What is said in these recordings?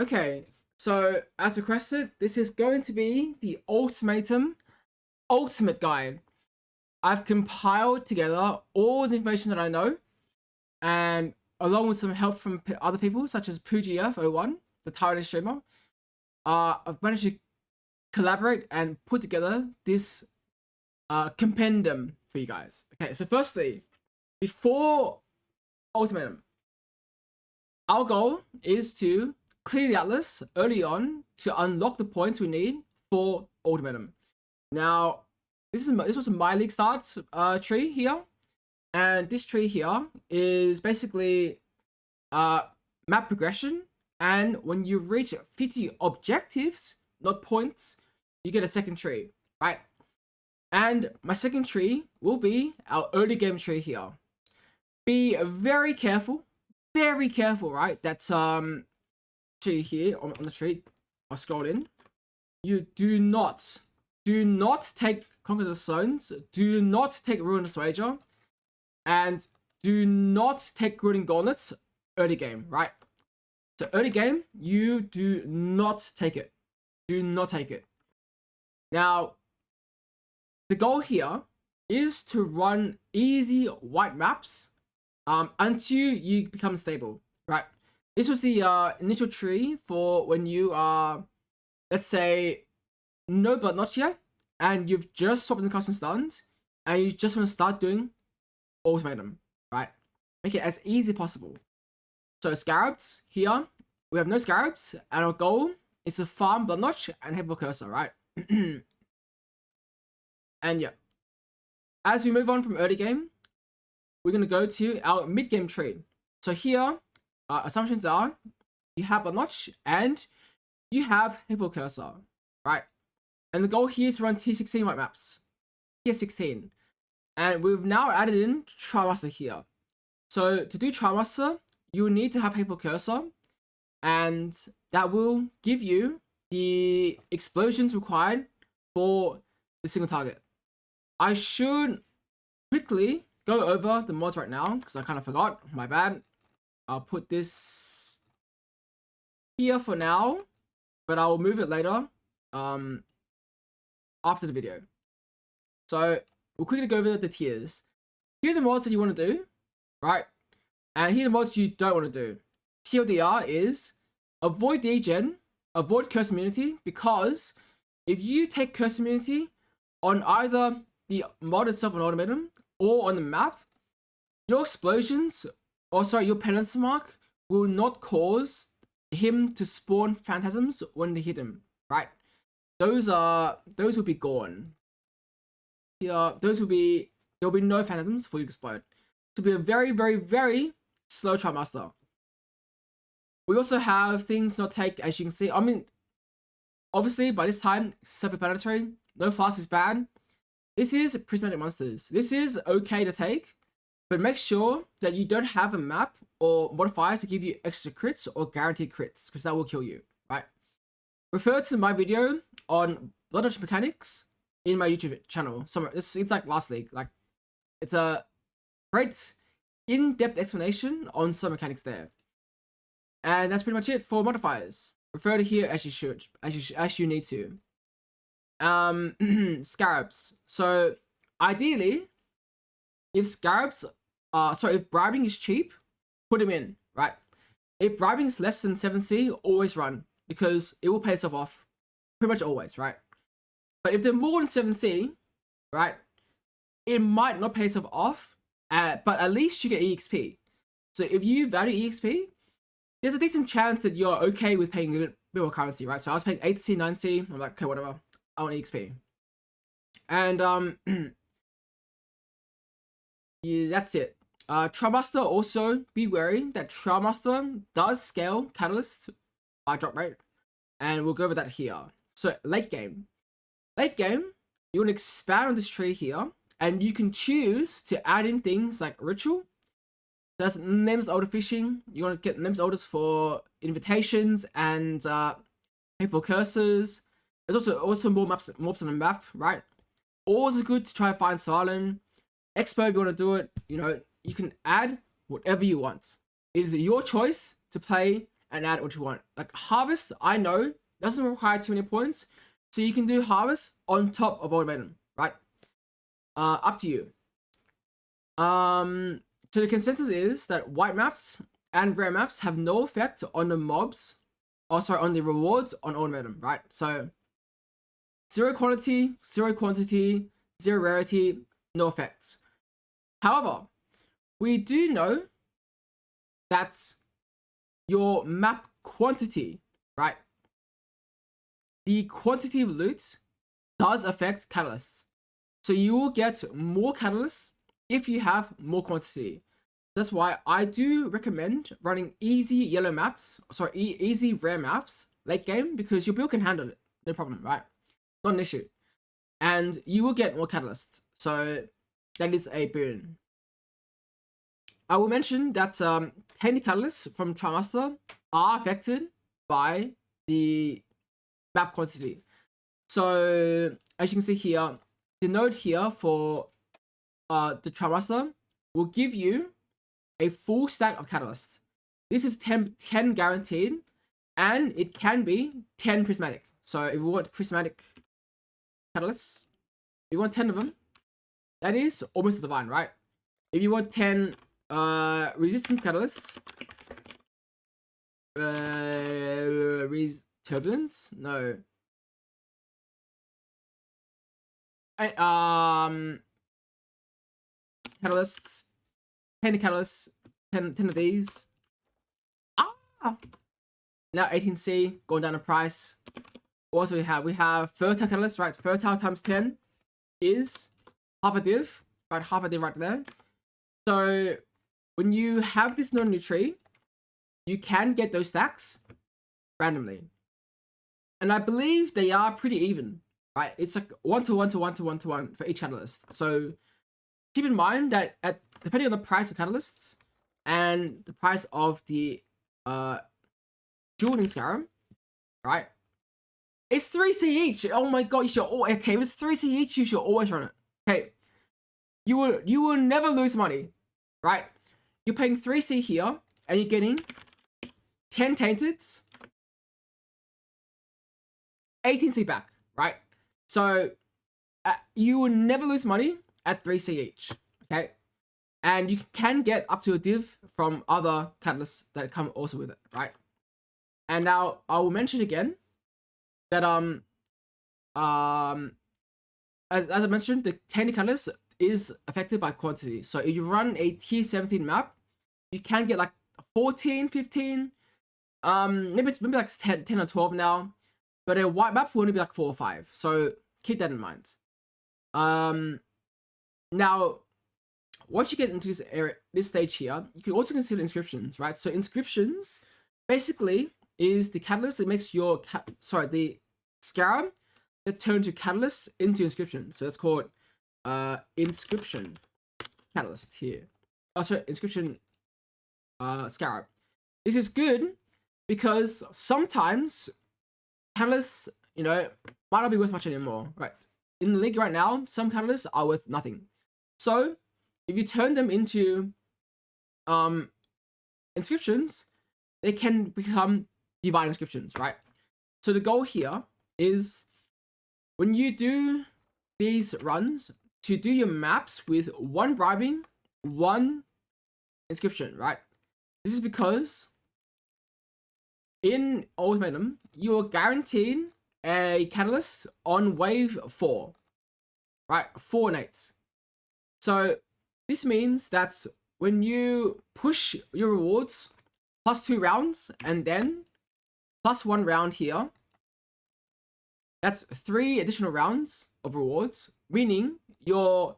Okay, so as requested, this is going to be the Ultimatum Ultimate Guide. I've compiled together all the information that I know, and along with some help from other people, such as PooGF01, the Tyrant streamer, I've managed to collaborate and put together this compendium for you guys. Okay, so firstly, before Ultimatum, our goal is to clear the Atlas early on to unlock the points we need for Ultimatum. Now, this was a My League start tree here, and this tree here is basically map progression, and when you reach 50 objectives, not points, you get a second tree, right? And my second tree will be our early game tree here. Be very careful, right? That's tree here on the tree. I'll scroll in. You do not take Conquer the Stones, do not take Ruinous Wager, and do not take Grueling Gauntlets early game, right? So early game, you do not take it. Do not take it. Now, the goal here is to run easy white maps until you become stable, right? This was the initial tree for when you are, let's say, no but not yet, and you've just swapped in the custom stunned, and you just want to start doing Ultimatum, right? Make it as easy as possible. So Scarabs, here, we have no Scarabs, and our goal is to farm Blood Notch and Heavy Cursor, right? And yeah, as we move on from early game, we're going to go to our mid game tree. So here, assumptions are, you have Blood Notch and you have Heavy Cursor, right? And the goal here is to run T16 white maps. Tier 16. And we've now added in Trialmaster here. So to do Trialmaster, you will need to have Hateful Cursor, and that will give you the explosions required for the single target. I should quickly go over the mods right now, because I kind of forgot. My bad. I'll put this here for now, but I'll move it later after the video. So we'll quickly go over the tiers. Here are the mods that you want to do, right? And here are the mods you don't want to do. TLDR is avoid Degen, avoid Curse Immunity, because if you take Curse Immunity on either the mod itself on Ultimatum or on the map, your explosions, or sorry, your penance mark will not cause him to spawn phantasms when they hit him, right? Those will be gone. Here, there'll be no phantasms before you explode. To be a very, very, very slow Trialmaster. We also have things not take, as you can see. I mean, obviously by this time, self-explanatory. No fast is bad. This is Prismatic monsters. This is okay to take, but make sure that you don't have a map or modifiers to give you extra crits or guaranteed crits, because that will kill you, right? Refer to my video on Blood Notch mechanics in my YouTube channel. Somewhere, it's like last league. Like, it's a great in-depth explanation on some mechanics there. And that's pretty much it for modifiers. Refer to here as you should, as you need to. Scarabs. So ideally, if Scarabs, if bribing is cheap, put him in, right? If bribing is less than 7C, always run, because it will pay itself off. Pretty much always, right? But if they're more than 7C, right, it might not pay itself off, but at least you get EXP. So if you value EXP, there's a decent chance that you're okay with paying a bit more currency, right? So I was paying 8C, 9C, I'm like, okay, whatever, I want EXP. And yeah, that's it. Trialmaster, also be wary that Trialmaster does scale Catalyst by drop rate, and we'll go over that here. So late game, you want to expand on this tree here, and you can choose to add in things like Ritual. That's Neme's Older Fishing. You want to get Neme's Orders for invitations and hateful curses. There's also more mobs on the map, right? Always good to try to find Silent. Expo, if you want to do it, you know, you can add whatever you want. It is your choice to play and add what you want. Like Harvest, I know doesn't require too many points, so you can do Harvest on top of Ultimatum, right? Up to you. So the consensus is that white maps and rare maps have no effect on the mobs, on the rewards on Ultimatum, right? So 0 quantity, 0 quantity, 0 rarity, no effects. However, we do know that your map quantity, right? The quantity of loot does affect catalysts. So you will get more catalysts if you have more quantity. That's why I do recommend running easy yellow maps, easy rare maps late game, because your build can handle it, no problem, right? Not an issue. And you will get more catalysts, so that is a boon. I will mention that 10 catalysts from Trialmaster are affected by the map quantity. So as you can see here, the node here for the Trialmaster will give you a full stack of catalysts. This is 10 guaranteed, and it can be 10 prismatic. So if you want prismatic catalysts, if you want 10 of them, that is almost divine, right? If you want 10 resistance catalysts, turbulence, no. Catalysts, 10 catalysts, 10 of these. Now 18C going down in price. Also we have fertile catalysts, right? Fertile times 10 is half a div, right? Half a div right there. So when you have this node in your tree, you can get those stacks randomly, and I believe they are pretty even, right? It's like 1 to 1 to 1 to 1 to 1 for each catalyst. So keep in mind that depending on the price of catalysts and the price of the Grueling Scarab, right? It's 3C each. Oh my god, you should okay, if it's 3C each, you should always run it. Okay. You will never lose money, right? You're paying 3C here, and you're getting 10 Tainteds, 18C back, right? So you will never lose money at 3C each, okay? And you can get up to a div from other catalysts that come also with it, right? And now I will mention again that as I mentioned, the 10 catalyst is affected by quantity. So if you run a tier 17 map, you can get like 14, 15, maybe like 10 or 12 now. But a white map will only be like 4 or 5. So keep that in mind. Now, once you get into this stage here, you can also consider inscriptions, right? So inscriptions basically is the catalyst that makes your the scarab that turns your catalyst into inscription. So that's called inscription catalyst here. Oh, sorry, inscription scarab. This is good because sometimes catalysts, might not be worth much anymore, right? In the league right now, some catalysts are worth nothing. So if you turn them into inscriptions, they can become divine inscriptions, right? So the goal here is when you do these runs to do your maps with 1 bribing, 1 inscription, right? This is because in Ultimatum, you are guaranteed a catalyst on wave 4, right? 4 and 8. So this means that when you push your rewards +2 rounds and then +1 round here, that's 3 additional rounds of rewards, meaning your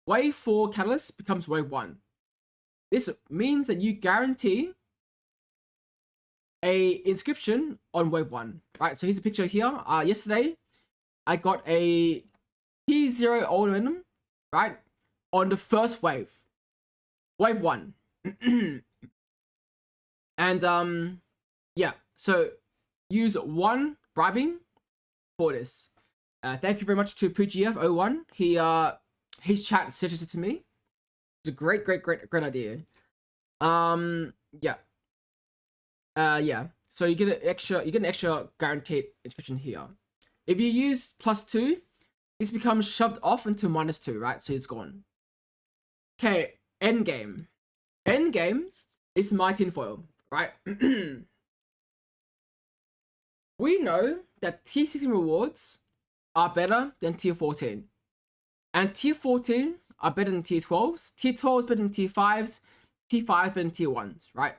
wave 4 catalyst becomes wave 1. This means that you guarantee a inscription on wave 1, right? So here's a picture here. Yesterday, I got a T0 Ultimatum, right? On the first wave. Wave 1. And, yeah. So, use 1 bribing for this. Thank you very much to PGF01. His chat suggested to me. It's a great idea. Yeah. Yeah. So you get an extra guaranteed inscription here. If you use +2, this becomes shoved off into -2, right? So it's gone. Okay, endgame. Endgame is my tinfoil, right? We know that tier 16 rewards are better than tier 14. And tier 14 are better than tier 12s. Tier 12 is better than tier 5s. Tier 5 is better than tier 1s, right?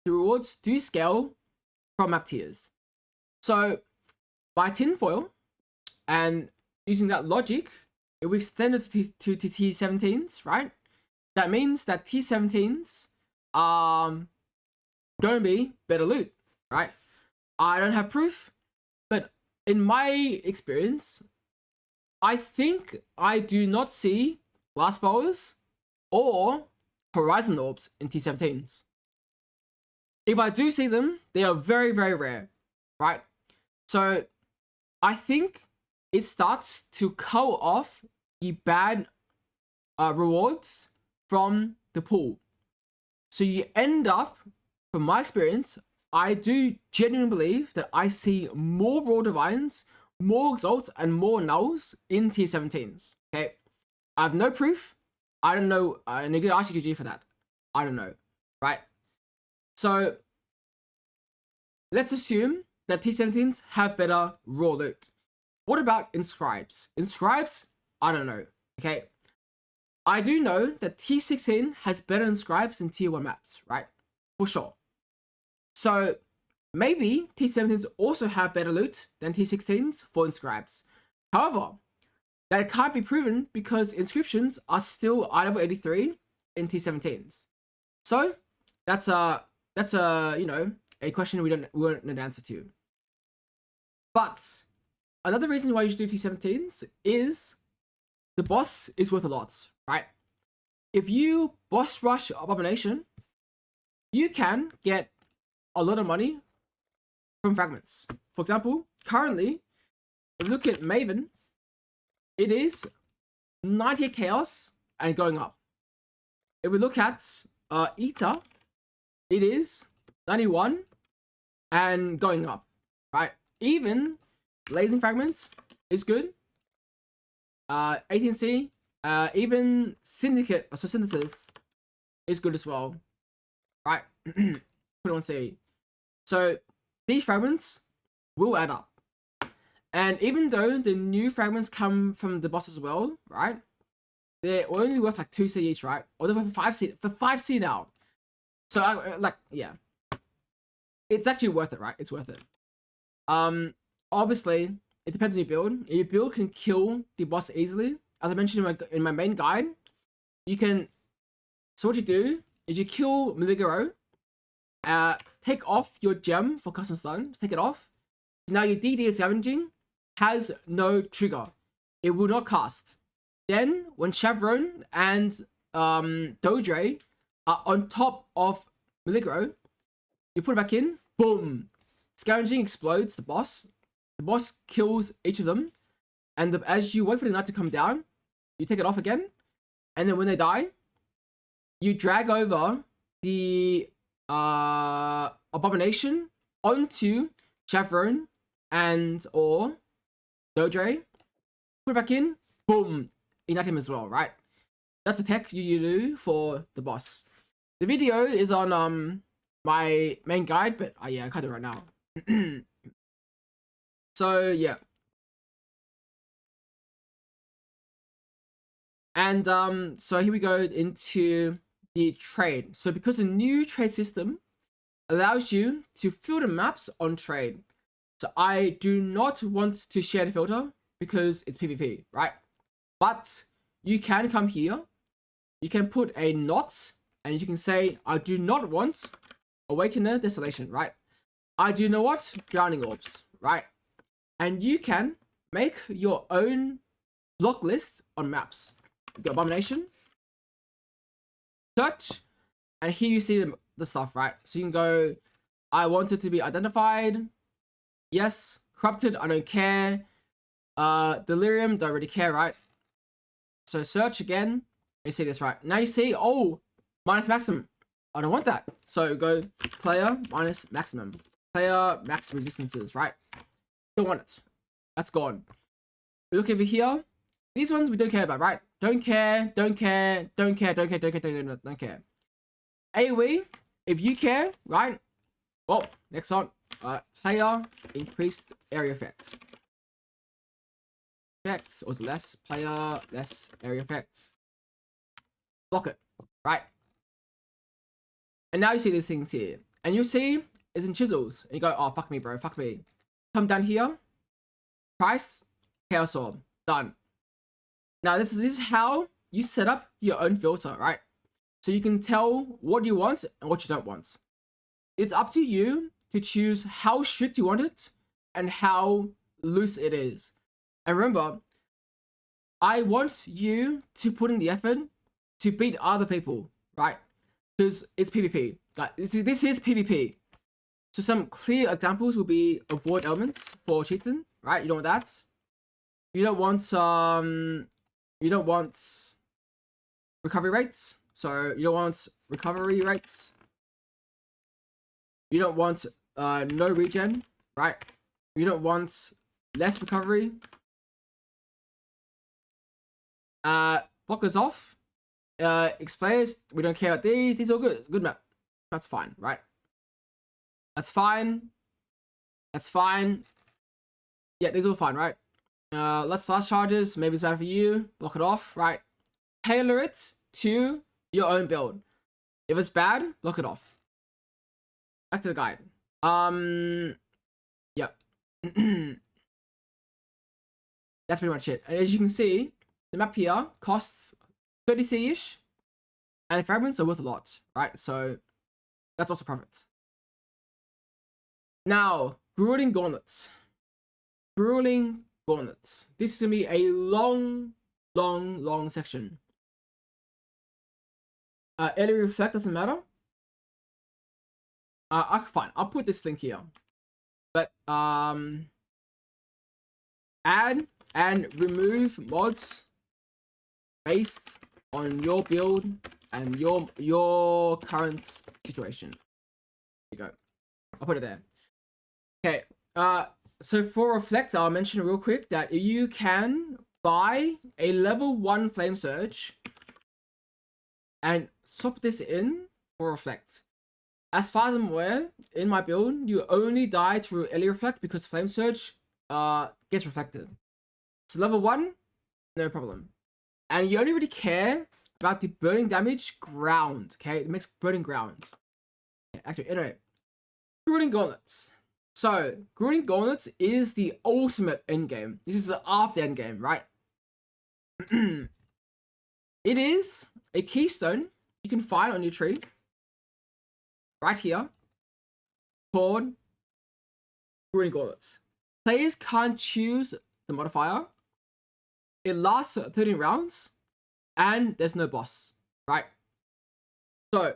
The rewards do scale from map tiers. So by tinfoil, and using that logic, if we extend it to tier 17s, right? That means that tier 17s are going to be better loot, right? I don't have proof, but in my experience, I think I do not see glass bowers or horizon orbs in tier 17s. If I do see them, they are very, very rare, right? So I think it starts to cull off the bad rewards from the pool. So you end up, from my experience, I do genuinely believe that I see more Raw Divines, more Exalts, and more Nulls in tier 17s. Okay, I have no proof. I don't know. And you can ask GG for that. I don't know, right? So let's assume that tier 17s have better raw loot. What about Inscribes? Inscribes, I don't know. Okay, I do know that tier 16 has better Inscribes than tier 1 maps, right? For sure. So maybe tier 17s also have better loot than tier 16s for Inscribes. However, that can't be proven because inscriptions are still eye level 83 in tier 17s. So that's a a question we won't know the answer to. But another reason why you should do tier 17s is the boss is worth a lot, right? If you boss rush Abomination, you can get a lot of money from fragments. For example, currently, if you look at Maven, it is 90 chaos and going up. If we look at Ether, it is 91 and going up, right? Even blazing fragments is good. 18C, even syndicate, so synthesis is good as well, right? Put on C. So these fragments will add up. And even though the new fragments come from the boss as well, right? They're only worth like 2C each, right? Or they're worth 5C, for 5C now. So yeah. It's actually worth it, right? It's worth it. Obviously, it depends on your build. If your build can kill the boss easily, as I mentioned in my main guide, you can. So what you do is you kill Maligaro, take off your gem for custom stun, take it off. Now your DD scavenging has no trigger. It will not cast. Then when Chevron and Dodre are on top of Maligaro, you put it back in, boom. Scavenging explodes the boss. The boss kills each of them. And as you wait for the knight to come down, you take it off again. And then when they die, you drag over the Abomination onto Chevron and or Dodre. Put it back in, boom. Ignite him as well, right? That's a tech you do for the boss. The video is on my main guide, but yeah, I can't do it right now. So yeah. And so here we go into the trade. So because the new trade system allows you to filter maps on trade. So I do not want to share the filter because it's PvP, right? But you can come here, you can put a not, and you can say, I do not want Awakener Desolation, right? I do not want Drowning Orbs, right? And you can make your own block list on maps. You go Abomination, search, and here you see the stuff, right? So you can go, I want it to be identified, yes. Corrupted, I don't care. Delirium, don't really care, right? So search again, you see this, right? Now you see, oh, minus maximum. I don't want that. So go player minus maximum. Player max resistances, right? Don't want it. That's gone. We look over here. These ones we don't care about, right? Don't care. AoE, if you care, right? Well, next on, player increased area effects. Effects or less player, less area effects. Block it, right? And now you see these things here, and you'll see it's in chisels, and you go, oh fuck me, bro, fuck me. Come down here, price, chaos orb, done. Now this is how you set up your own filter, right? So you can tell what you want and what you don't want. It's up to you to choose how strict you want it and how loose it is. And remember, I want you to put in the effort to beat other people, right? Because it's PvP. Like, this is PvP. So some clear examples will be avoid elements for Chieftain, right? You don't want that. You don't want recovery rates. So you don't want recovery rates. You don't want no regen, right? You don't want less recovery. Blockers off. Explayers, we don't care about these. These are good. Good map. That's fine, right? That's fine. That's fine. Yeah, these are all fine, right? Less flash charges. Maybe it's bad for you. Block it off, right? Tailor it to your own build. If it's bad, block it off. Back to the guide. Yep. That's pretty much it. And as you can see, the map here costs 30C-ish, and the fragments are worth a lot, right? So that's also profit. Now, Grueling Gauntlets. Grueling Gauntlets. This is going to be a long section. Early Reflect doesn't matter. Fine, I'll put this link here. But, add and remove mods based on your build and your current situation. There you go. I'll put it there. Okay. So for Reflect, I'll mention real quick that you can buy a level 1 Flame Surge and swap this in for Reflect. As far as I'm aware, in my build, you only die through early Reflect because Flame Surge gets reflected. So level 1, no problem. And you only really care about the burning damage ground, okay? It makes burning ground. Okay, actually, anyway. Grueling Gauntlets. So, Grueling Gauntlets is the ultimate endgame. This is the after endgame, right? It is a keystone you can find on your tree. Right here. Called Grueling Gauntlets. Players can't choose the modifier. It lasts 13 rounds, and there's no boss, right? So,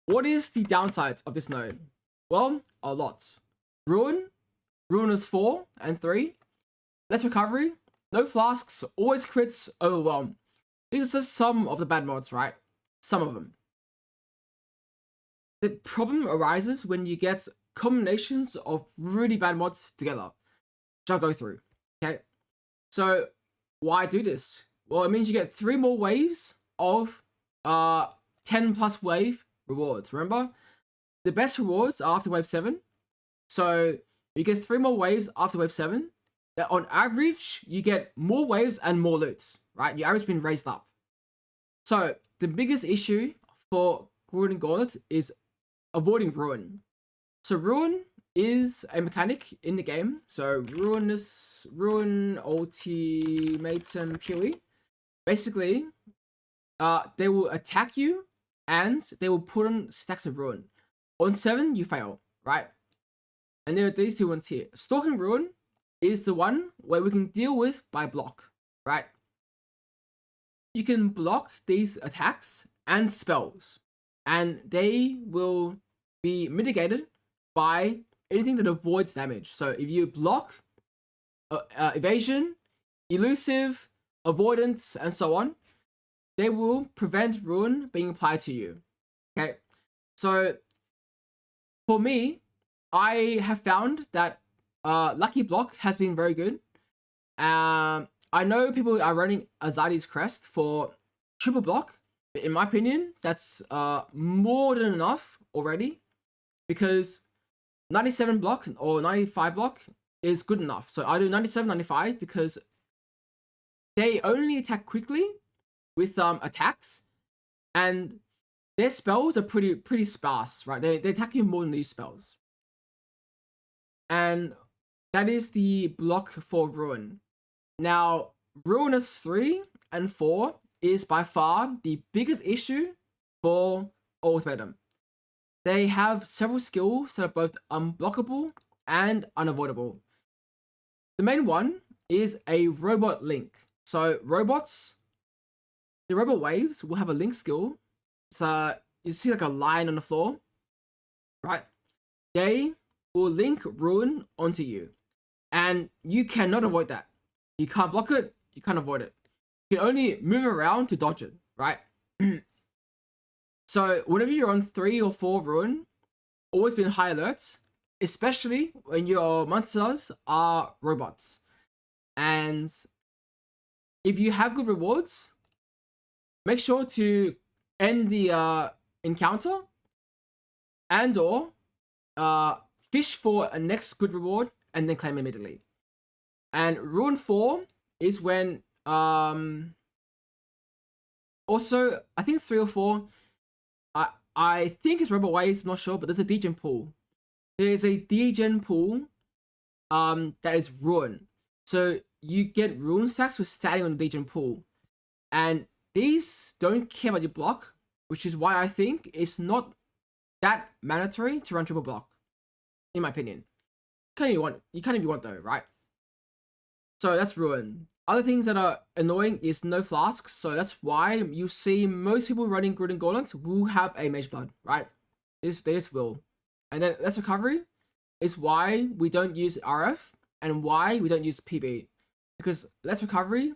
what is the downsides of this node? Well, a lot. Ruin is 4 and 3. Less recovery, no flasks, always crits, overwhelm. These are just some of the bad mods, right? Some of them. The problem arises when you get combinations of really bad mods together, which I'll go through, okay? So, why do this? Well, it means you get 3 more waves of 10 plus wave rewards. Remember, the best rewards are after wave 7. So you get 3 more waves after wave 7. That on average, you get more waves and more loots, right? Your average has been raised up. So the biggest issue for Grueling Gauntlet is avoiding Ruin. So Ruin is a mechanic in the game. So Ruin Ultimatum PoE. Basically, they will attack you and they will put on stacks of Ruin. On 7, you fail, right? And there are these 2 ones here. Stalking Ruin is the one where we can deal with by block, right? You can block these attacks and spells, and they will be mitigated by anything that avoids damage. So if you block evasion, elusive, avoidance, and so on, they will prevent Ruin being applied to you. Okay, So for me, I have found that Lucky Block has been very good. I know people are running Azadi's Crest for triple block. But in my opinion, that's more than enough already, because 97 block or 95 block is good enough. So I do 97, 95 because they only attack quickly with attacks, and their spells are pretty sparse, right? They attack you more than these spells. And that is the block for Ruin. Now, Ruinous 3 and 4 is by far the biggest issue for Ultimatum. They have several skills that are both unblockable and unavoidable. The main one is a robot link. So robots, the robot waves will have a link skill. So you see like a line on the floor, right? They will link Ruin onto you, and you cannot avoid that. You can't block it, you can't avoid it. You can only move around to dodge it, right? So whenever you're on 3 or 4 Ruin, always be on high alerts, especially when your monsters are robots. And if you have good rewards, make sure to end the encounter and or fish for a next good reward and then claim immediately. And Ruin 4 is when also I think it's 3 or 4. I think it's Rebel Waves, I'm not sure, but there's a Degen pool. There's a Degen pool that is Ruin. So you get Ruin stacks for standing on the Degen pool. And these don't care about your block, which is why I think it's not that mandatory to run triple block, in my opinion. You can if you want though, right? So that's Ruin. Other things that are annoying is no flasks, so that's why you see most people running Grueling Gauntlets will have a Mage Blood, right? They just will. And then Less Recovery is why we don't use RF and why we don't use PB. Because Less Recovery,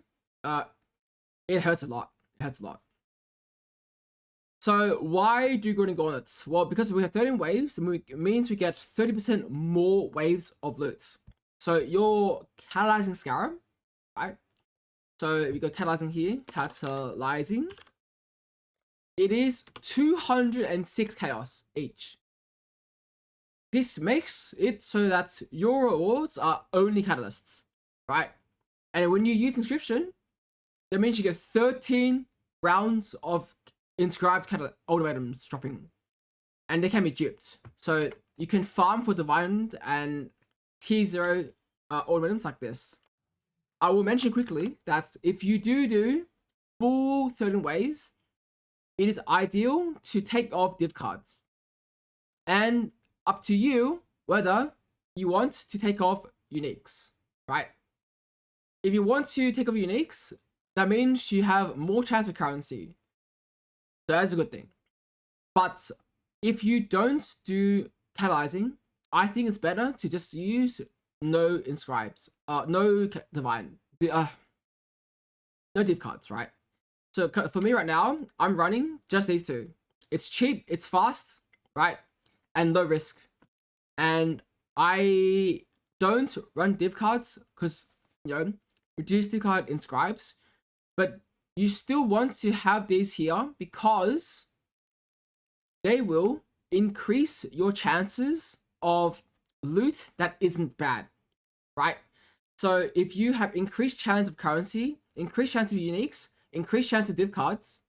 it hurts a lot. It hurts a lot. So why do Grueling Gauntlets? Well, because we have 13 waves, it means we get 30% more waves of loot. So you're catalyzing Scarab, right? So we got catalyzing here, catalyzing. It is 206 chaos each. This makes it so that your rewards are only catalysts, right? And when you use Inscription, that means you get 13 rounds of inscribed ultimatums dropping, and they can be duped. So you can farm for Divine and T0 ultimatums like this. I will mention quickly that if you do full 13 waves, it is ideal to take off div cards. And up to you whether you want to take off uniques, right? If you want to take off uniques, that means you have more chance of currency. So that's a good thing. But if you don't do catalyzing, I think it's better to just use no inscribes, no divine, no div cards, right? So for me right now, I'm running just these two. It's cheap, it's fast, right? And low risk. And I don't run div cards because, you know, reduce div card inscribes, but you still want to have these here because they will increase your chances of loot that isn't bad, right? So if you have increased chance of currency, increased chance of uniques, increased chance of div cards,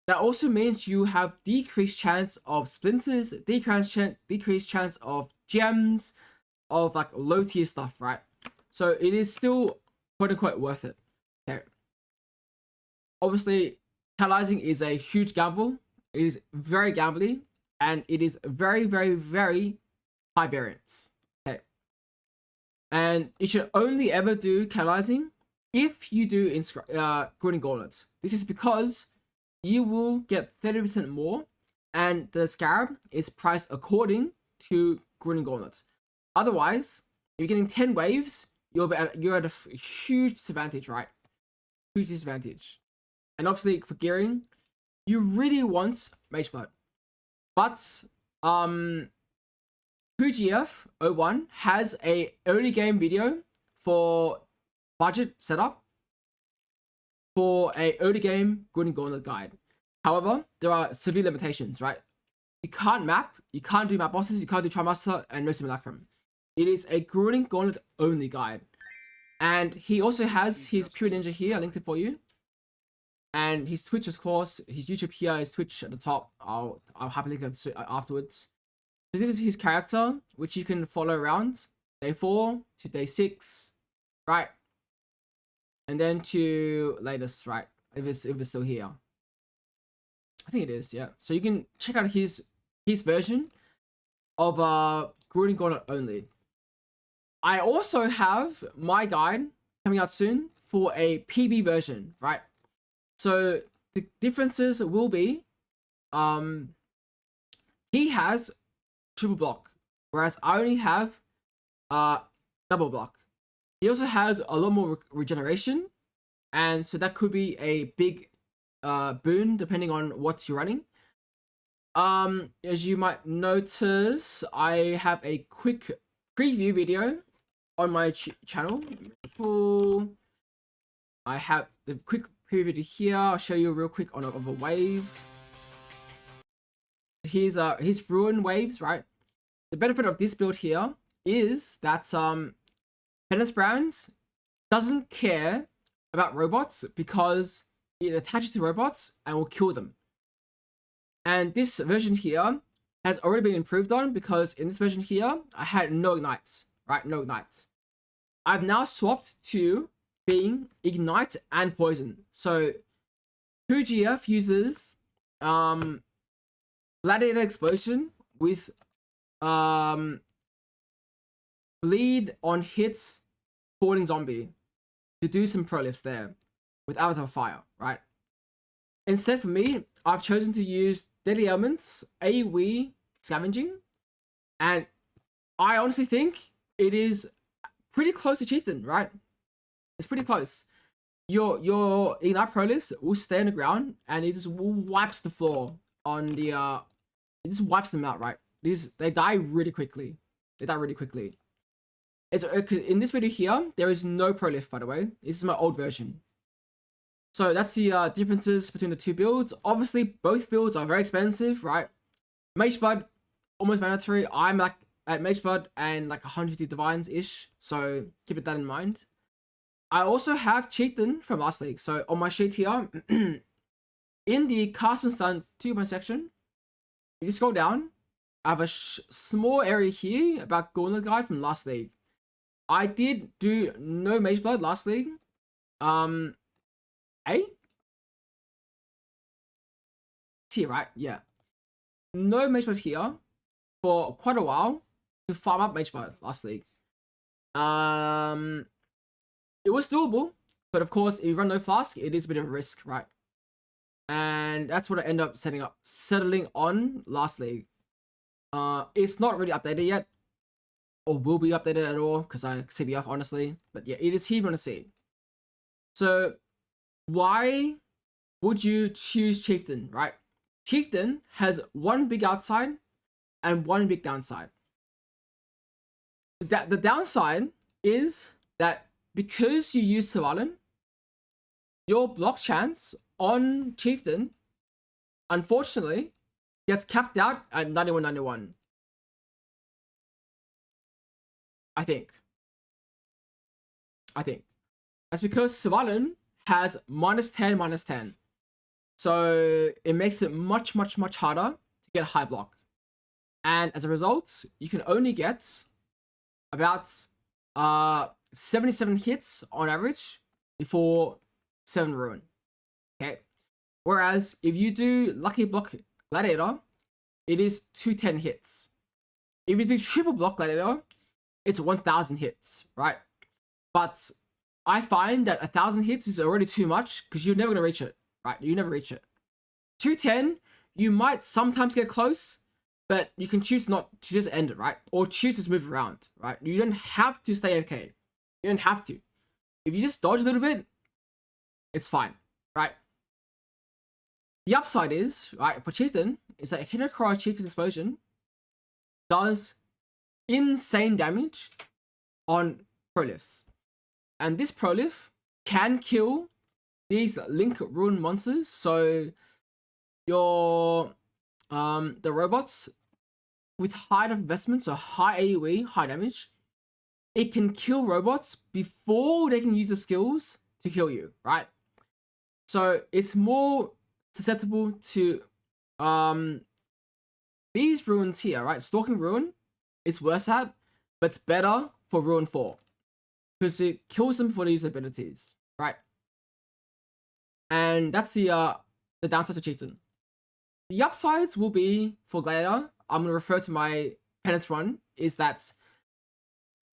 that also means you have decreased chance of splinters, decreased chance of gems, of like low tier stuff, right? So it is still quote unquote worth it. Okay. Obviously, catalyzing is a huge gamble. It is very gambly, and it is very, very, very high variance. Okay. And you should only ever do catalyzing if you do Grueling Gauntlets. This is because you will get 30% more, and the Scarab is priced according to Grueling Gauntlets. Otherwise, if you're getting 10 waves, you're at a huge disadvantage, right? Huge disadvantage. And obviously, for gearing, you really want Mage Blood. But PGF01 has a early game video for budget setup for a early game Grueling Gauntlet guide. However, there are severe limitations, right? You can't map, you can't do map bosses, you can't do Trialmaster, and no simulacrum. It is a Grueling Gauntlet only guide. And he also has his Pure Ninja here, I linked it for you. And his Twitch, of course, his YouTube here, his Twitch at the top. I'll happily link it afterwards. So this is his character, which you can follow around day 4 to day 6, right? And then to latest, right? If it's still here. I think it is, yeah. So you can check out his version of Grueling Gauntlet only. I also have my guide coming out soon for a PB version, right? So the differences will be, he has triple block, whereas I only have double block. He also has a lot more regeneration, and so that could be a big boon depending on what you're running. As you might notice, I have a quick preview video on my channel. I have the quick preview video here. I'll show you real quick of a wave. Here's his ruin waves, right? The benefit of this build here is that Penance Brand doesn't care about robots because it attaches to robots and will kill them. And this version here has already been improved on because in this version here, I had no ignites, right? No ignites. I've now swapped to being ignite and poison. So PGF uses Gladiator explosion with bleed on hits falling zombie to do some pro lifts there with Avatar Fire, right? Instead for me, I've chosen to use Deadly Elements, AoE Scavenging, and I honestly think it is pretty close to Chieftain, right? It's pretty close. Your Ignite pro lifts will stay on the ground and it just wipes the floor on the it just wipes them out, right? They die really quickly. They die really quickly. It's in this video here, there is no pro lift, by the way. This is my old version. So that's the differences between the two builds. Obviously, both builds are very expensive, right? Mage Blood, almost mandatory. I'm like at Mage Blood and like 150 Divines-ish. So keep that in mind. I also have Chieftain from last league. So on my sheet here, in the Cast and Stun 2 section, if you scroll down, I have a small area here about Gauntlet Guide from last league. I did do no Mage Blood last league. Here, right? Yeah. No Mage Blood here for quite a while to farm up Mage Blood last league. It was doable, but of course, if you run no flask, it is a bit of a risk, right? And that's what I end up settling on last league. It's not really updated yet, or will be updated at all, because I CBF honestly. But yeah, it is here you want to see. So why would you choose Chieftain, right? Chieftain has one big outside and one big downside. The downside is that because you use Savalan, your block chance on Chieftain, unfortunately, gets capped out at 91-91. I think. That's because Savalan has -10, -10. So it makes it much harder to get a high block. And as a result, you can only get about 77 hits on average before 7 ruin. Okay. Whereas if you do Lucky Block Gladiator, it is 210 hits. If you do Triple Block Gladiator, it's 1000 hits, right? But I find that 1000 hits is already too much because you're never going to reach it, right? You never reach it. 210, you might sometimes get close, but you can choose not to just end it, right? Or choose to move around, right? You don't have to stay okay. You don't have to. If you just dodge a little bit, it's fine, right? The upside is, right, for Chieftain, is that Hidden Cry Chieftain Explosion does insane damage on prolifs. And this prolif can kill these Link Ruin monsters. So your the robots with high investment, so high AoE, high damage, it can kill robots before they can use the skills to kill you, right? So it's more susceptible to these ruins here, right? Stalking Ruin is worse at, but it's better for Ruin 4 because it kills them before they use their abilities, right? And that's the downside to Chieftain. The upsides will be for Gladiator. I'm going to refer to my penance run, is that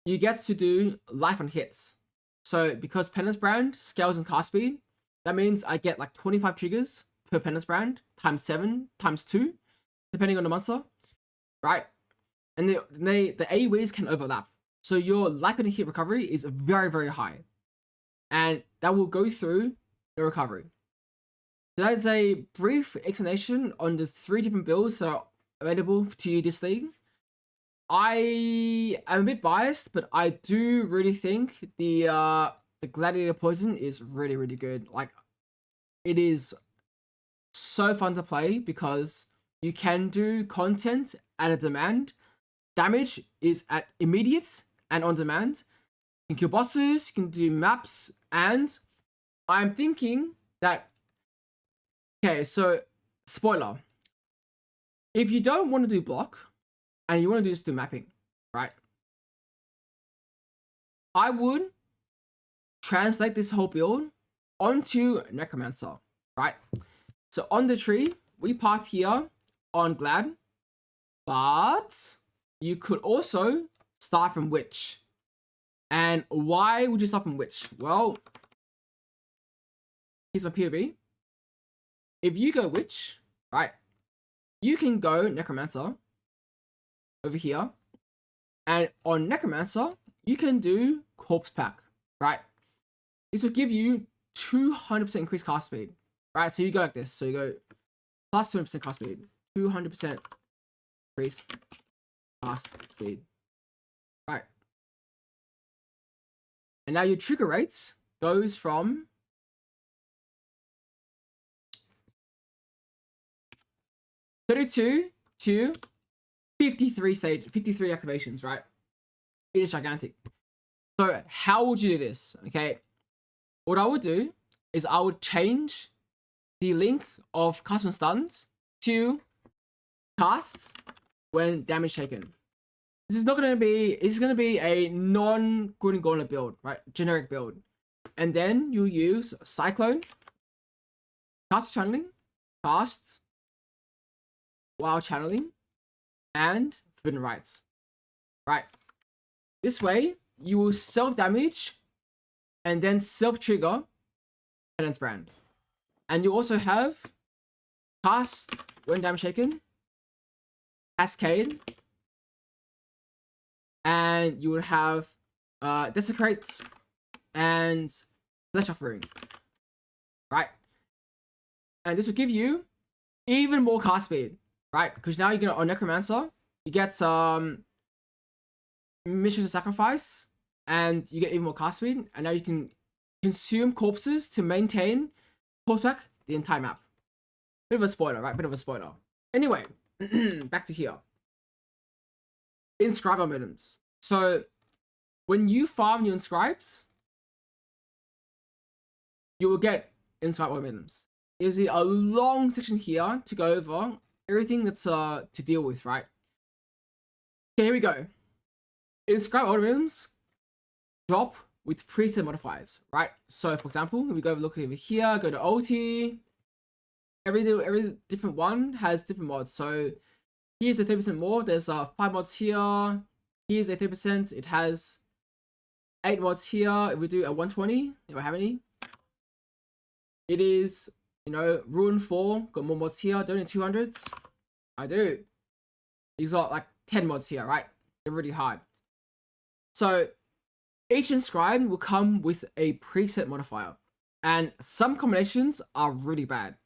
you get to do life on hits. So because penance brand scales in cast speed, that means I get like 25 triggers per penance brand times 7 times 2, depending on the monster, right? And the AoEs can overlap. So your likelihood to hit recovery is very, very high. And that will go through the recovery. So that is a brief explanation on the 3 different builds that are available to you this league. I am a bit biased, but I do really think the Gladiator Poison is really, really good. Like, it is so fun to play because you can do content at a demand. Damage is at immediate and on demand. You can kill bosses, you can do maps, and I'm thinking that, okay, so spoiler. If you don't want to do block and you want to just do mapping, right? I would translate this whole build onto Necromancer, right? So on the tree, we part here on Glad, but you could also start from Witch. And why would you start from Witch? Well, here's my POV. If you go Witch, right, you can go Necromancer over here. And on Necromancer, you can do Corpse Pack, right? This will give you 200% increased cast speed, right? So you go like this. So you go plus 200% cast speed, 200% increased cast speed, right? And now your trigger rates goes from 32 to 53 activations, right? It is gigantic. So how would you do this? Okay, what I would do is I would change the link of custom stuns to casts when damage taken. This is not going to be, it's going to be a non-Grueling Gauntlet build, right? Generic build. And then you use Cyclone, cast channeling, cast while channeling, and Forbidden Rites, right? This way, you will self-damage and then self-trigger Penance Brand. And you also have cast when damage taken, Cascade, and you would have Desecrate and Flesh Offering, right? And this will give you even more cast speed, right? Because now you get on Necromancer, you get some Missions of Sacrifice, and you get even more cast speed, and now you can consume corpses to maintain Corpse Pack the entire map. Bit of a spoiler, right? Bit of a spoiler. Anyway, back to here. Inscribe items. So when you farm your inscribes, you will get inscribe items. There's a long section here to go over everything that's to deal with, right? Okay, here we go. Inscribe items drop with preset modifiers, right? So for example, if we go look over here, go to ulti, every different one has different mods. So here's a 30% more. There's 5 mods here. Here's a 30%. It has 8 mods here. If we do a 120, if I have any, it is, you know, Ruin 4, got more mods here. Don't need 200s. I do. These got like 10 mods here, right? They're really hard. So each inscribe will come with a preset modifier, and some combinations are really bad.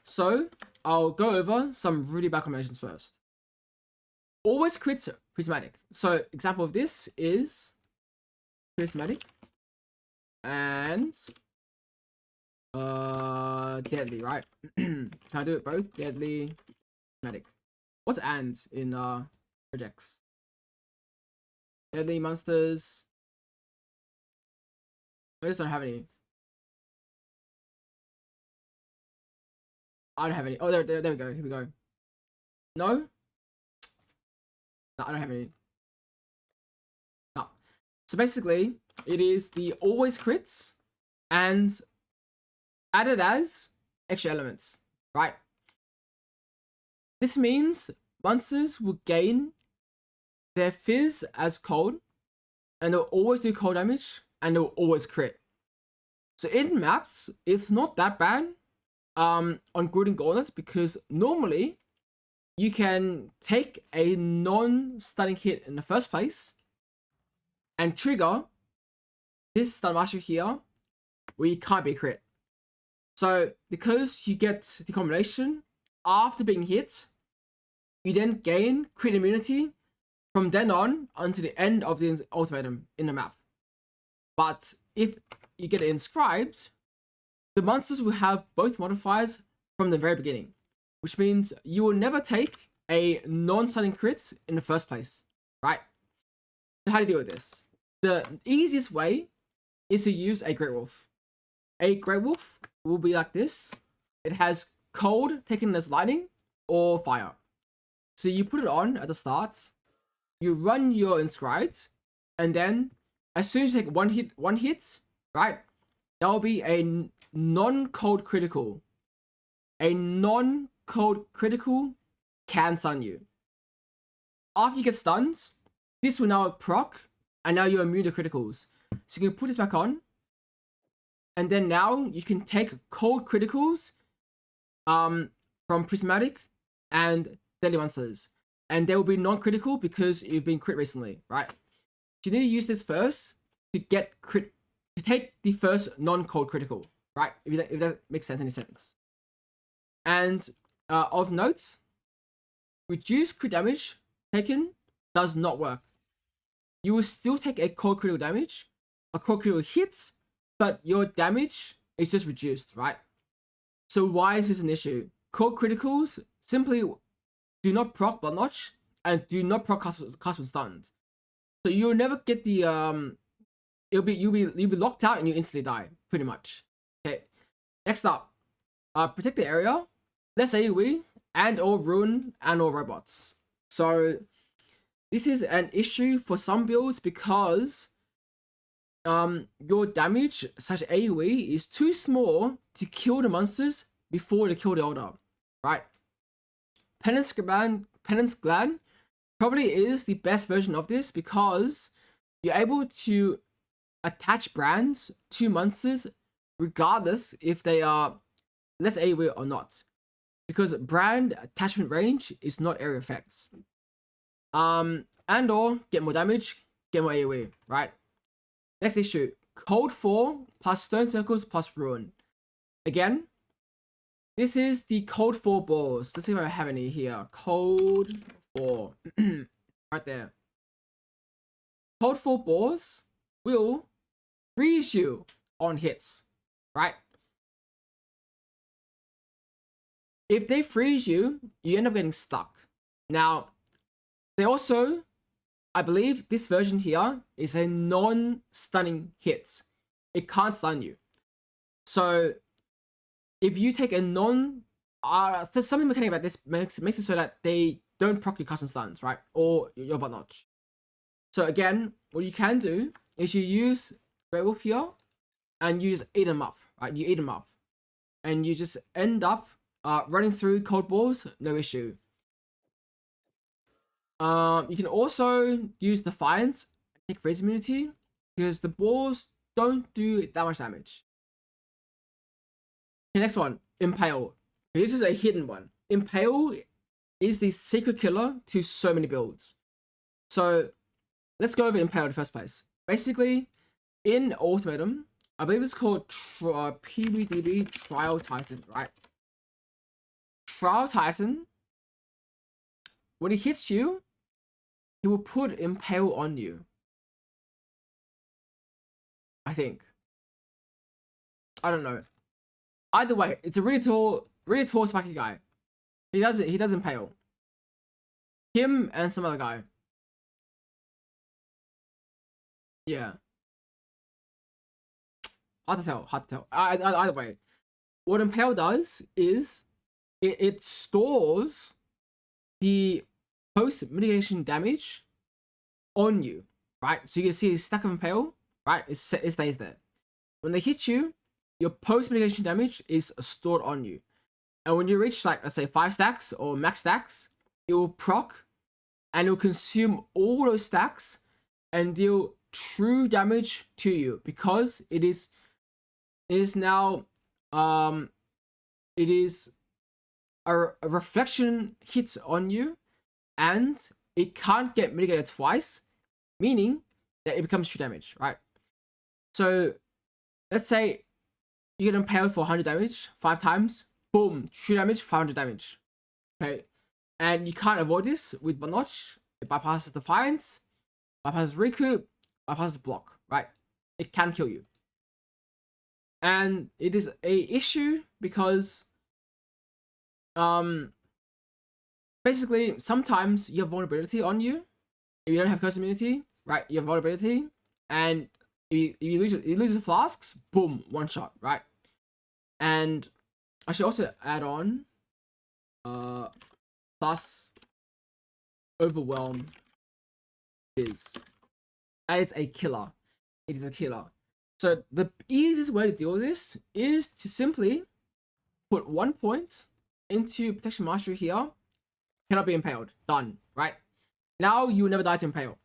So I'll go over some really bad combinations first. Always crit Prismatic. So example of this is Prismatic and Deadly, right? Can I do it both? Deadly, Prismatic. What's and in projects? Deadly monsters. I just don't have any. I don't have any. Oh, there we go. Here we go. No? No, I don't have any. No. So basically, it is the always crits and added as extra elements, right? This means monsters will gain their fizz as cold, and they'll always do cold damage, and they'll always crit. So in maps, it's not that bad on Grueling Gauntlets, because normally you can take a non-stunning hit in the first place and trigger this stun master here where you can't be crit. So because you get the combination after being hit, you then gain crit immunity from then on until the end of the ultimatum in the map. But if you get it inscribed, the monsters will have both modifiers from the very beginning, which means you will never take a non-stunning crit in the first place, right? So how do you deal with this? The easiest way is to use a Greywolf. A Greywolf will be like this. It has cold taken as lightning or fire. So you put it on at the start, you run your inscribed, and then as soon as you take one hit, right, that will be a non-cold critical. A non-cold critical can stun you. After you get stunned, this will now proc, and now you're immune to criticals. So you can put this back on, and then now you can take cold criticals from Prismatic and Deadly monsters, and they will be non-critical because you've been crit recently, right? So you need to use this first to get crit, to take the first non-cold critical, right? If that makes sense, any sense. And of note, reduced crit damage taken does not work. You will still take a cold critical damage, a cold critical hit, but your damage is just reduced, right? So why is this an issue? Cold criticals simply do not proc blood notch and do not proc cast with stunned. So you'll never get the you'll be locked out and you instantly die, pretty much. Okay. Next up, protect the area, less AoE, and or ruin and or robots. So this is an issue for some builds because your damage such AoE is too small to kill the monsters before they kill the order, right? Penance Gland probably is the best version of this because you're able to attach brands to monsters regardless if they are less AoE or not, because brand attachment range is not area effects. And or get more damage, get more AoE, right? Next issue, Cold 4 plus Stone Circles plus Ruin. Again, this is the Cold 4 balls. Let's see if I have any here. Cold 4. Right there. Cold 4 balls will freeze you on hits, right? If they freeze you, you end up getting stuck. Now, they also, I believe this version here is a non-stunning hit. It can't stun you. So if you take a there's something mechanic about this makes it so that they don't proc your custom stuns, right? Or your butt notch. So again, what you can do is you use Greywolf here and you just eat them up, right? You eat them up. And you just end up running through cold balls, no issue. You can also use Defiance and take freeze immunity because the balls don't do that much damage. Okay, next one, Impale. This is a hidden one. Impale is the secret killer to so many builds. So let's go over Impale in the first place. Basically, in Ultimatum, I believe it's called PvDB Trial Titan, right? Trial Titan, when he hits you, he will put Impale on you. I think. I don't know. Either way, it's a really tall spiky guy. He does Impale. Him and some other guy. Yeah. Hard to tell. Either way. What Impale does is it stores the post mitigation damage on you, right? So you can see a stack of Impale, right? It stays there. When they hit you, your post mitigation damage is stored on you. And when you reach, like, let's say 5 stacks or max stacks, it will proc and it will consume all those stacks and deal true damage to you, because it is now it is a reflection hit on you, and it can't get mitigated twice, meaning that it becomes true damage, right? So let's say you get impaled for 100 damage 5 times, boom, true damage, 500 damage. Okay, and you can't avoid this with one notch. It bypasses Defiance, bypasses Recoup, bypasses Block, right? It can kill you. And it is a issue because basically sometimes you have vulnerability on you. If you don't have curse immunity, right? You have vulnerability, and you lose the flasks, boom, one shot, right? And I should also add on plus Overwhelm is, and it's a killer. It is a killer. So the easiest way to deal with this is to simply put 1 point into Protection Mastery here. Cannot be impaled. Done. Right? Now you will never die to impale.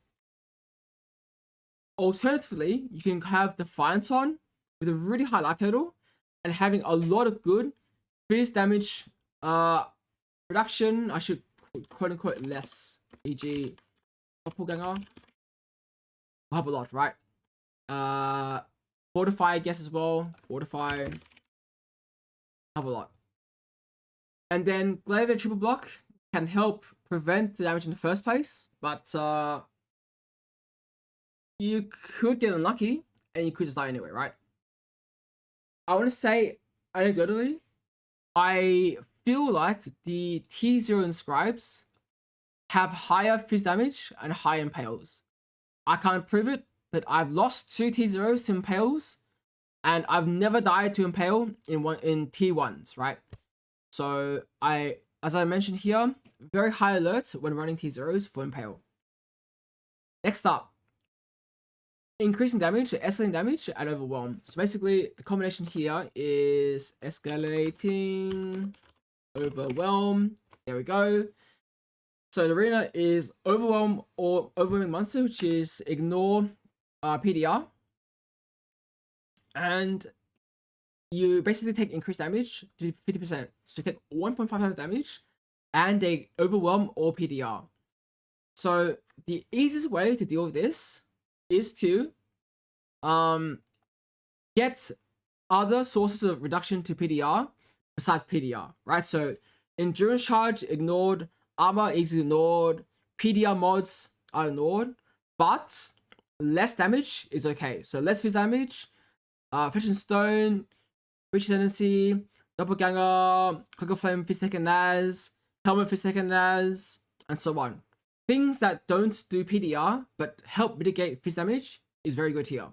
Alternatively, you can have Defiance on with a really high life total and having a lot of good fierce damage reduction. I should quote unquote less, e.g. Doppelganger. Will help a lot, right? Fortify, I guess, as well. Fortify. Help a lot. And then Gladiator triple block can help prevent the damage in the first place, but you could get unlucky and you could just die anyway, right? I want to say, anecdotally, I feel like the T0 Inscribes have higher fizz damage and higher impales. I can't prove it, but I've lost 2 T0s to impales, and I've never died to impale in T1s, right? So as I mentioned here, very high alert when running T0s for impale. Next up, increasing damage, escalating damage, and overwhelm. So basically, the combination here is escalating, overwhelm. There we go. So the arena is overwhelm or overwhelming monster, which is ignore PDR, and you basically take increased damage to 50%. So you take 1.5 times damage and they overwhelm or PDR. So the easiest way to deal with this is to get other sources of reduction to PDR besides PDR, right? So endurance charge ignored, armor is ignored, PDR mods are ignored, but less damage is okay. So less fizz damage, Flesh and Stone, Breach Tendency, Doppelganger, Cloak of Flame, Fizz Taken As, Helmet Fizz Taken As, and so on. Things that don't do PDR but help mitigate fizz damage is very good here.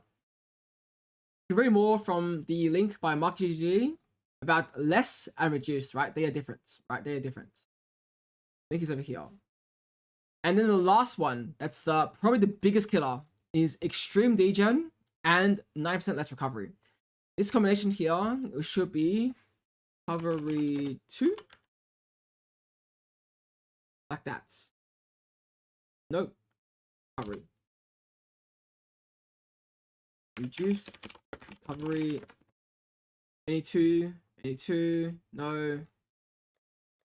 To read more from the link by Mark GG about less and reduced, right? They are different, right? They are different. Link is over here. And then the last one, that's probably the biggest killer, is Extreme Degen and 9% less recovery. This combination here, it should be recovery 2. Like that. Nope. Recovery. Reduced. Recovery. Any 2. No.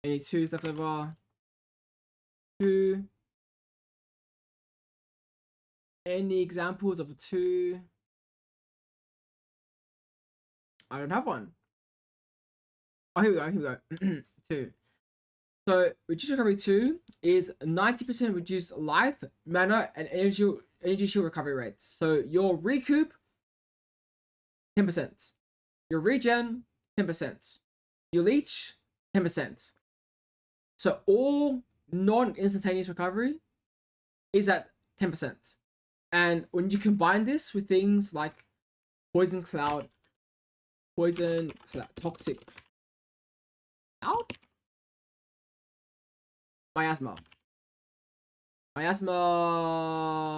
Any 2s left over. 2. Any examples of a 2? I don't have one. Oh, here we go. 2. So reduced recovery 2 is 90% reduced life, mana, and energy shield recovery rates. So your recoup 10%, your regen 10%, your leech 10%. So all non-instantaneous recovery is at 10%. And when you combine this with things like poison cloud, toxic cloud, miasma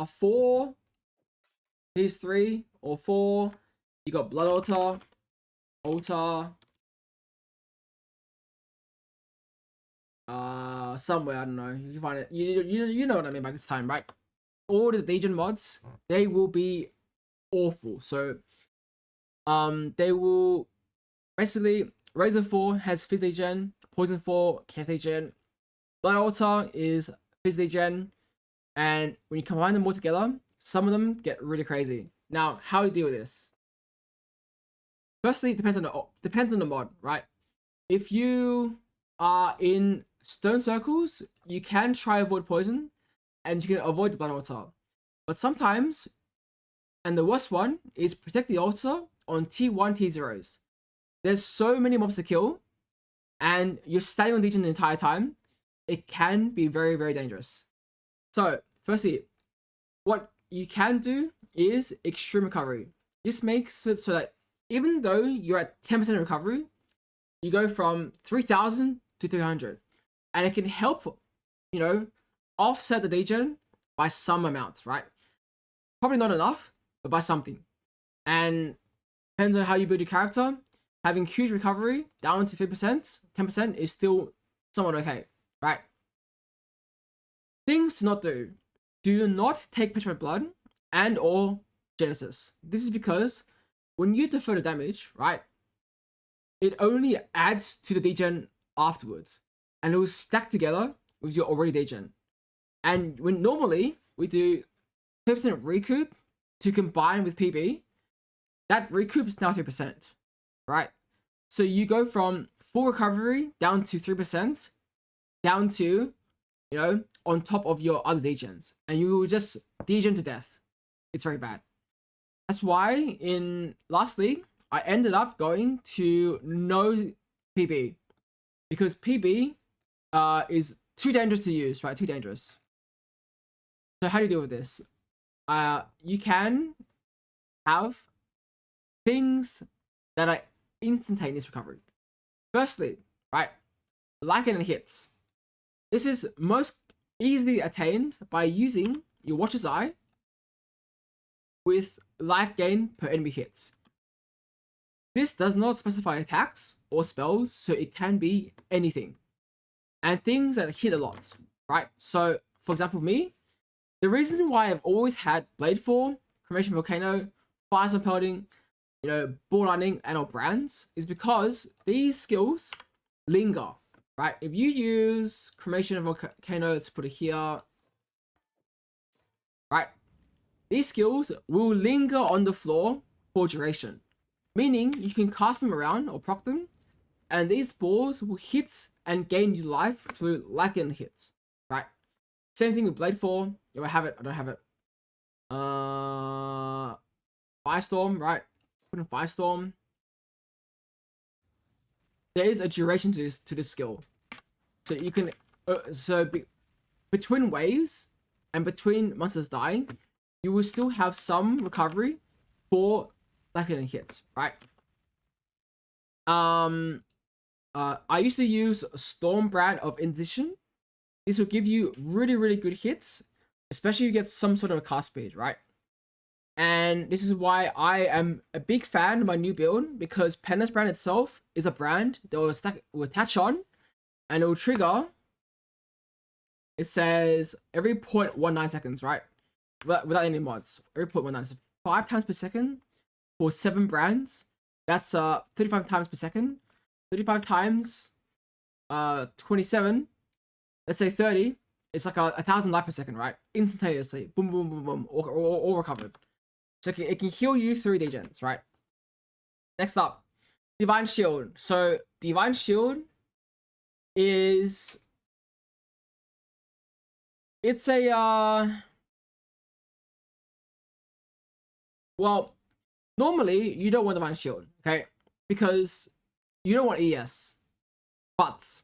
4, these 3 or 4, you got blood altar, somewhere, I don't know, you can find it, you know what I mean by this time, right? All the Degen mods, they will be awful. So they will basically, Razor 4 has 5th Degen, Poison 4 5th Degen, Blood Altar is 5th Degen, and when you combine them all together, some of them get really crazy. Now, how do you deal with this? Firstly, it depends on the mod, right? If you are in stone circles, you can try avoid poison, and you can avoid the blood altar. But sometimes, and the worst one is protect the altar on T1, T0s. There's so many mobs to kill, and you're staying on Degen the entire time. It can be very, very dangerous. So, firstly, what you can do is extreme recovery. This makes it so that even though you're at 10% recovery, you go from 3,000 to 300. And it can help, you know, offset the Degen by some amount, right? Probably not enough, but by something. And depends on how you build your character, having huge recovery down to 3%, 10% is still somewhat okay, right? Things to not do. Do not take Petrified Blood and or Genesis. This is because when you defer the damage, right, it only adds to the Degen afterwards. And it will stack together with your already Degen. And when normally we do 30% recoup to combine with PB, that recoup is now 3%, right? So you go from full recovery down to 3%, down to, you know, on top of your other Degens. And you will just Degen to death. It's very bad. That's why in last league, I ended up going to no PB. Because PB is too dangerous to use, right? Too dangerous. So how do you deal with this? You can have things that are instantaneous recovery. Firstly, right, life gain and hits. This is most easily attained by using your Watcher's Eye with life gain per enemy hits. This does not specify attacks or spells, so it can be anything. And things that hit a lot, right? So, for example, me, the reason why I've always had Blade Fall, Cremation Volcano, Firestorm Pelting, you know, Ball Lightning, and all brands is because these skills linger, right? If you use Cremation Volcano, let's put it here, right? These skills will linger on the floor for duration, meaning you can cast them around or proc them, and these balls will hit and gain you life through life gain hits, right? Same thing with Blade Fall. Do I have it? I don't have it. Firestorm, right? Put in Firestorm. There is a duration to this skill, so you can between waves and between monsters dying, you will still have some recovery for life gain hits, right? I used to use Storm Brand of Indecision. This will give you really, really good hits, especially if you get some sort of a cast speed, right? And this is why I am a big fan of my new build, because Penance Brand itself is a brand that will attach on, and it will trigger. It says every 0.19 seconds, right? Without any mods. Every 0.19, so 5 times per second for 7 brands. That's 35 times per second. 35 times 27. Let's say 30, it's like 1,000 life per second, right? Instantaneously. Boom, boom, boom, boom. All recovered. So it can heal you through Degens, right? Next up, Divine Shield. So Divine Shield is It's a well, normally you don't want Divine Shield, okay? Because you don't want ES. But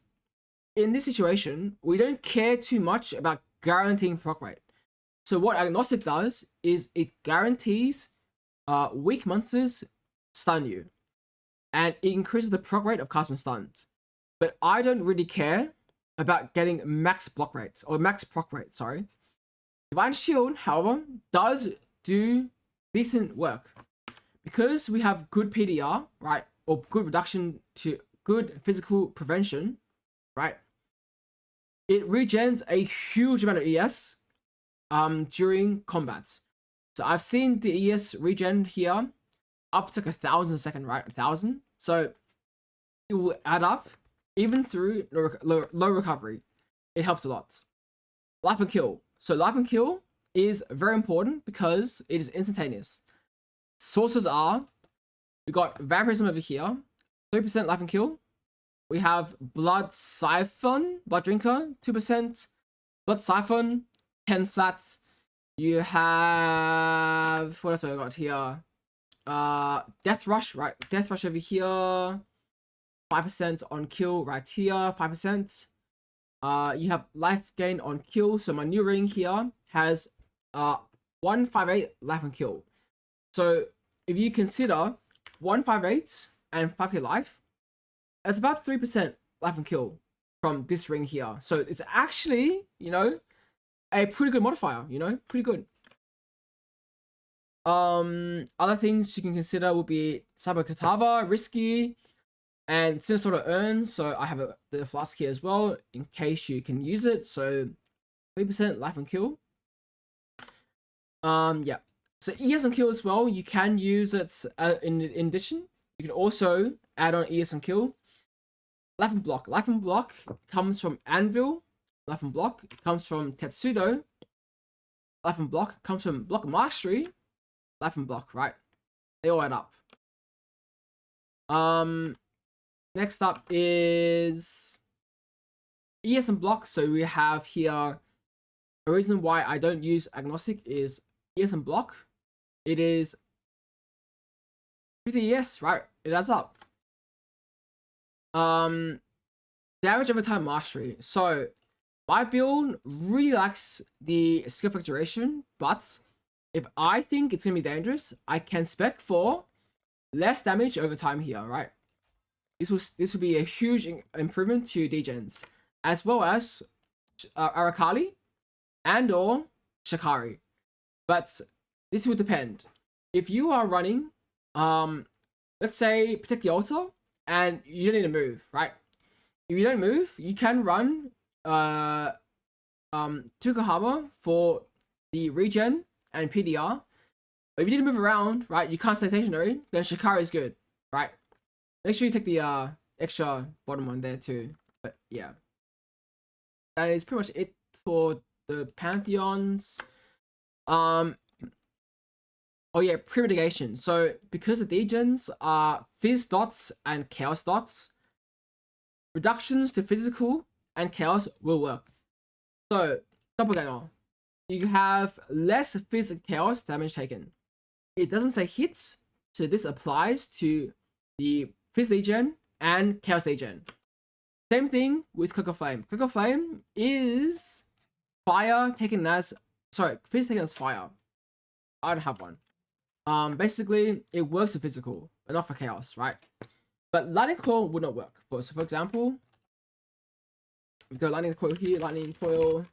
in this situation, we don't care too much about guaranteeing proc rate. So what Agnostic does is it guarantees weak monsters stun you. And it increases the proc rate of casting stuns. But I don't really care about getting max block rate, or max proc rate, sorry. Divine Shield, however, does do decent work. Because we have good PDR, right, or good reduction to good physical prevention, right, it regens a huge amount of ES during combat. So I've seen the ES regen here up to like 1,000 a second, right? 1,000. So it will add up even through low recovery. It helps a lot. Life and kill. So life and kill is very important because it is instantaneous. Sources are, we got Vampirism over here, 3% life and kill. We have Blood Siphon, Blood Drinker, 2%. Blood Siphon, 10 flat. You have, what else have I got here? Death Rush, right? Death Rush over here. 5% on kill right here, 5%. You have life gain on kill. So my new ring here has 158 life and kill. So if you consider 158 and 5k life, it's about 3% life and kill from this ring here. So it's actually, you know, a pretty good modifier, you know, pretty good. Other things you can consider will be Cyber Katava, Risky, and Sinister Urn. So I have the flask here as well in case you can use it. So 3% life and kill. Yeah. So ES and kill as well. You can use it in addition. You can also add on ES and kill. Life and block. Life and block comes from Anvil. Life and block comes from Tetsudo. Life and block comes from Block Mastery. Life and block, right? They all add up. Next up is ES and block. So we have here a reason why I don't use Agnostic is ES and block. It is 50 ES, right? It adds up. Damage over time mastery. So my build really likes the skill effect duration, but if I think it's gonna be dangerous, I can spec for less damage over time here, right? This will be a huge improvement to Degens, as well as Arakali and or Shikari. But this will depend. If you are running, let's say protect the altar, and you don't need to move, right? If you don't move, you can run Tukahama for the regen and PDR. But if you need to move around, right, you can't stay stationary, then Shikari is good, right? Make sure you take the extra bottom one there too. But yeah, that is pretty much it for the Pantheons. Oh yeah, pre-mitigation. So because the Degens are Fizz dots and Chaos dots, reductions to physical and Chaos will work. So Doppelganger, you have less Fizz and Chaos damage taken. It doesn't say hits, so this applies to the Fizz Degen and Chaos Degen. Same thing with Cloak of Flame. Cloak of Flame is fire taken as, sorry, Fizz taken as fire. I don't have one. Basically, it works for physical, but not for chaos, right? But lightning coil would not work. So, for example, we go lightning coil here, lightning coil.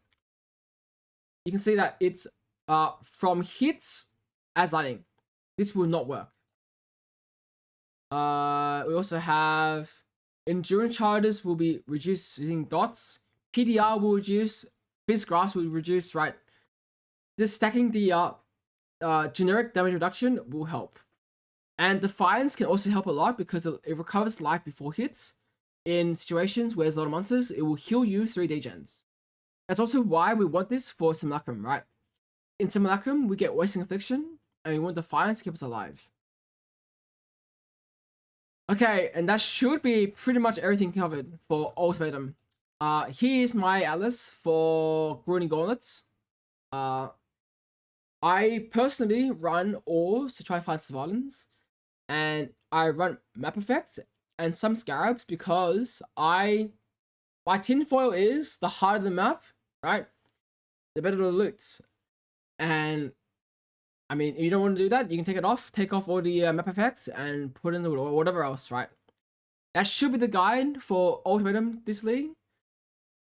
You can see that it's from hits as lightning. This will not work. We also have endurance charges will be reducing dots. PDR will reduce. Fizz grass will reduce, right? Just stacking the generic damage reduction will help. And Defiance can also help a lot because it recovers life before hits. In situations where there's a lot of monsters, it will heal you 3 Degens. That's also why we want this for Simulacrum, right? In Simulacrum, we get Wasting Affliction, and we want Defiance to keep us alive. Okay, and that should be pretty much everything covered for Ultimatum. Here's my atlas for Grueling Gauntlets. I personally run ores to try and find surveillance, and I run map effect and some scarabs because my tinfoil is the harder the map, right? The better the loot. And I mean, if you don't want to do that, you can take off all the map effects and put in the whatever else, right? That should be the guide for Ultimatum this league.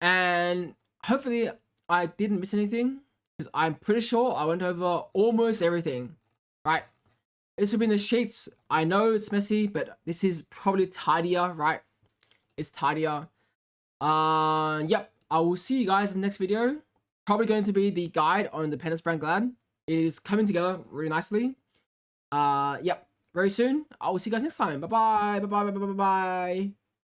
And hopefully I didn't miss anything, because I'm pretty sure I went over almost everything, right? This will be in the sheets. I know it's messy, but this is probably tidier, right? It's tidier. Yep. I will see you guys in the next video. Probably going to be the guide on the Independence Brand Glad. It is coming together really nicely. Yep. Very soon. I will see you guys next time. Bye bye. Bye bye. Bye bye. Bye bye.